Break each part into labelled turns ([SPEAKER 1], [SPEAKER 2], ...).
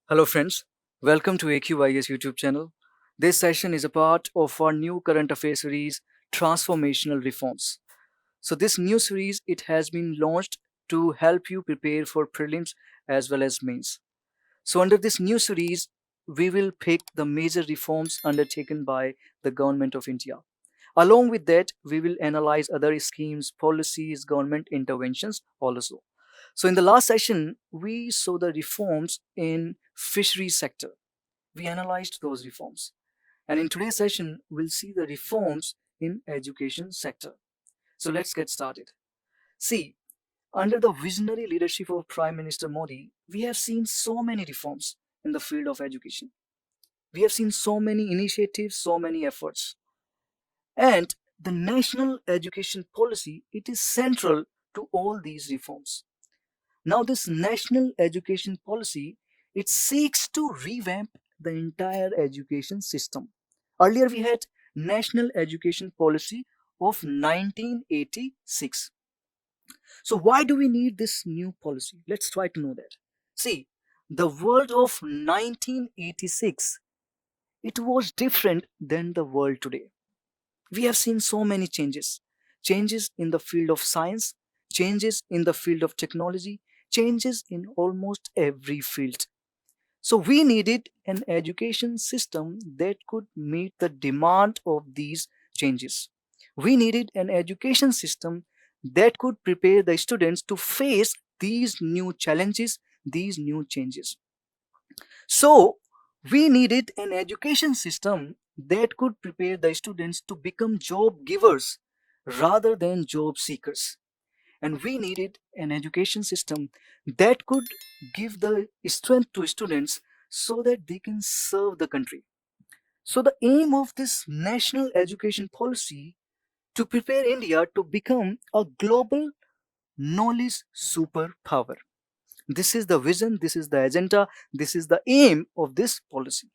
[SPEAKER 1] Hello, friends. Welcome to AQ IAS YouTube channel. This session is a part of our new current affairs series, Transformational Reforms. So, this new series it has been launched to help you prepare for prelims as well as mains. So, under this new series, we will pick the major reforms undertaken by the government of India. Along with that, we will analyze other schemes, policies, government interventions also. So in the last session, we saw the reforms in fisheries sector. We analyzed those reforms. And in today's session, we'll see the reforms in education sector. So let's get started. See, under the visionary leadership of Prime Minister Modi, we have seen so many reforms in the field of education. We have seen so many initiatives, so many efforts. And the national education policy, it is central to all these reforms. Now, this national education policy, it seeks to revamp the entire education system. Earlier, we had National Education Policy of 1986. So, why do we need this new policy? Let's try to know that. See, the world of 1986, it was different than the world today. We have seen so many changes in the field of science, changes in the field of technology, changes in almost every field. So we needed an education system that could meet the demand of these changes. We needed an education system that could prepare the students to face these new challenges, these new changes. So, we needed an education system that could prepare the students to become job givers rather than job seekers. And we needed an education system that could give the strength to students so that they can serve the country. So, the aim of this national education policy to prepare India to become a global knowledge superpower. This is the vision, this is the agenda, this is the aim of this policy.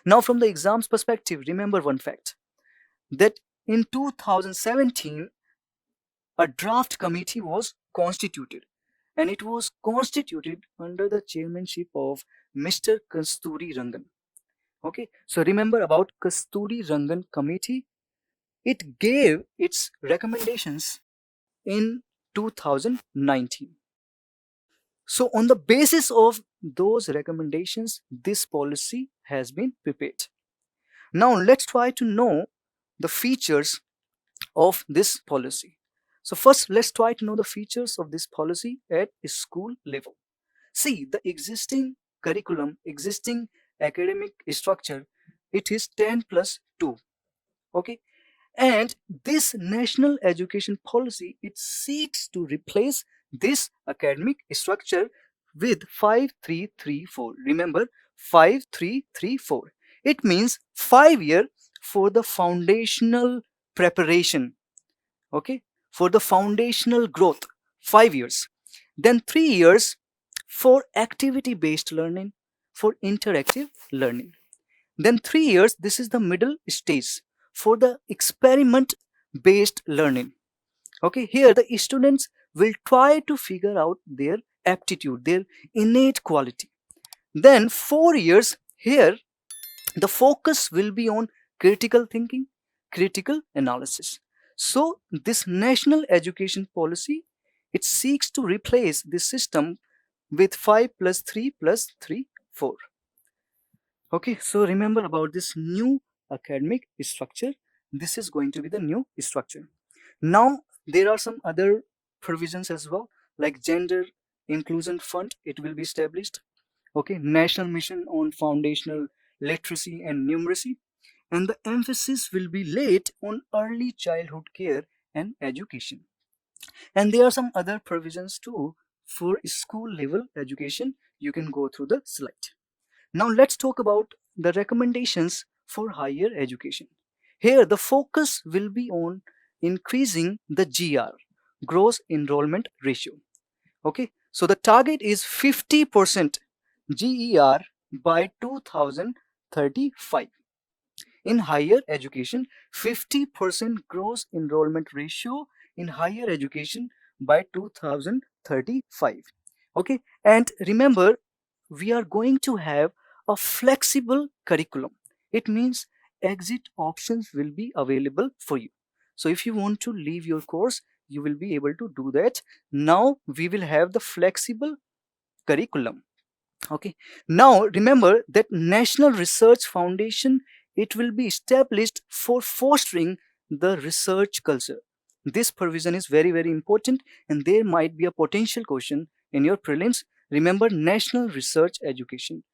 [SPEAKER 1] Now, from the exams perspective, remember one fact that in 2017, a draft committee was constituted, and it was constituted under the chairmanship of Mr. Kasturi Rangan. Okay, so remember about Kasturi Rangan committee. It gave its recommendations in 2019. So, on the basis of those recommendations, this policy has been prepared. Now, let's try to know the features of this policy. So, first, let's try to know the features of this policy at school level. See, the existing curriculum, existing academic structure, it is 10 plus 2. Okay, and this national education policy, it seeks to replace this academic structure with 5334. Remember, 5334. It means 5 year for the foundational preparation. Okay, for the foundational growth, 5 years. Then 3 years for activity based learning, for interactive learning. Then 3 years, this is the middle stage for the experiment based learning. Okay, here the students will try to figure out their aptitude, their innate quality. Then 4 years, here the focus will be on critical thinking, critical analysis. So this national education policy, it seeks to replace this system with 5 plus 3 plus 3, 4. Okay, so remember about this new academic structure. This is going to be the new structure. Now, there are some other provisions as well, like gender inclusion fund, it will be established. Okay, national mission on foundational literacy and numeracy, and the emphasis will be laid on early childhood care and education. And there are some other provisions too for school level education. You can go through the slide. Now let's talk about the recommendations for higher education. Here the focus will be on increasing the GR, gross enrollment ratio. Okay, so the target is 50% GER by 2035. In higher education, 50% gross enrollment ratio in higher education by 2035. Okay, and remember we are going to have a flexible curriculum. It means exit options will be available for you. So if you want to leave your course, you will be able to do that. Now we will have the flexible curriculum. Okay, now remember that National Research Foundation, it will be established for fostering the research culture. This provision is very, very important, and there might be a potential question in your prelims. Remember, National Research Education,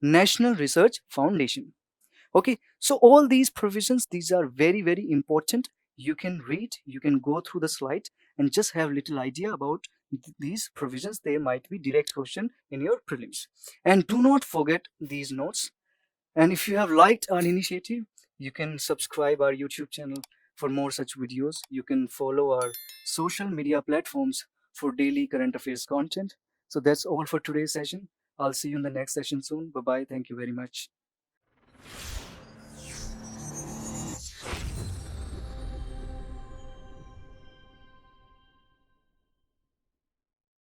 [SPEAKER 1] National Research Foundation. Okay, so all these provisions, these are very, very important. You can read, you can go through the slide and just have little idea about these provisions. There might be direct question in your prelims. And do not forget these notes. And if you have liked our initiative, you can subscribe our YouTube channel for more such videos. You can follow our social media platforms for daily current affairs content. So that's all for today's session. I'll see you in the next session soon. Bye bye. Thank you very much.